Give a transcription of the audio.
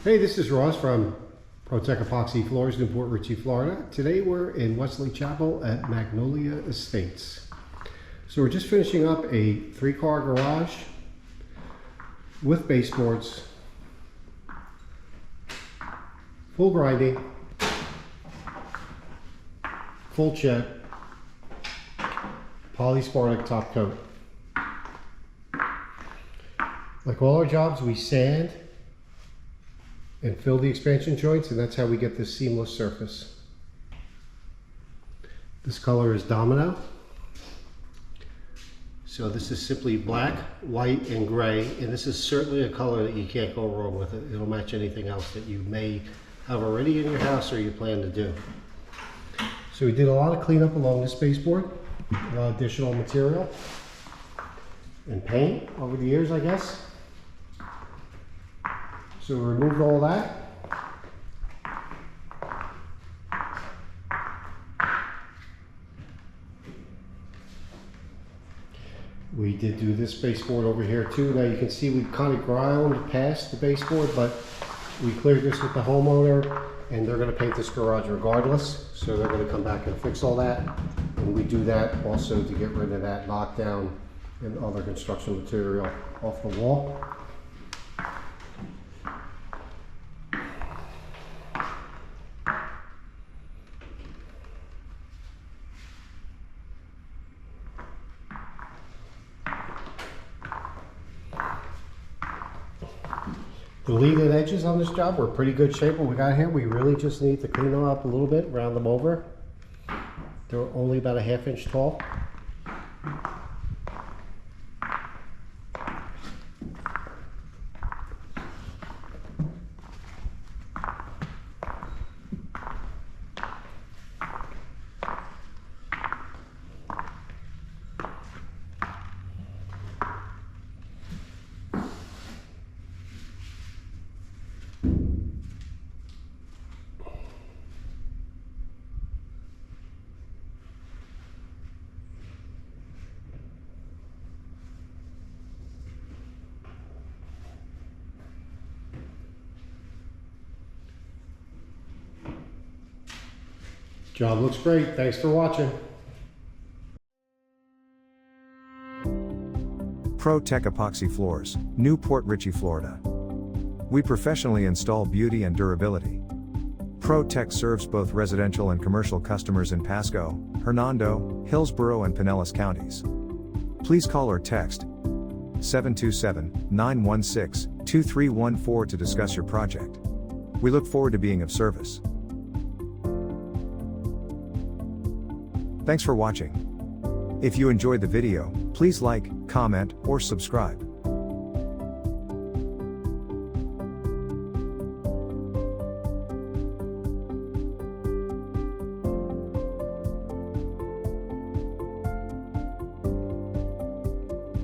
Hey, this is Ross from ProTech Epoxy Floors, Newport Richey, Florida. Today we're in Wesley Chapel at Magnolia Estates. So we're just finishing up a 3-car garage with baseboards, full grinding, full check, polyspartic top coat. Like all our jobs, we sand and fill the expansion joints, and that's how we get this seamless surface. This color is Domino. So this is simply black, white, and gray, and this is certainly a color that you can't go wrong with. It'll match anything else that you may have already in your house or you plan to do. So we did a lot of cleanup along this baseboard, a lot of additional material and paint over the years, I guess. So we removed all that. We did do this baseboard over here too. Now you can see we kind of ground past the baseboard, but we cleared this with the homeowner and they're going to paint this garage regardless. So they're going to come back and fix all that. And we do that also to get rid of that knockdown and other construction material off the wall. The leaded edges on this job were pretty good shape. What we got here, we really just need to clean them up a little bit, round them over. They're only about a ½ inch tall. Job looks great. Thanks for watching. ProTech Epoxy Floors, Newport Richey, Florida. We professionally install beauty and durability. ProTech serves both residential and commercial customers in Pasco, Hernando, Hillsborough, and Pinellas counties. Please call or text 727-916-2314 to discuss your project. We look forward to being of service. Thanks for watching. If you enjoyed the video, please like, comment, or subscribe.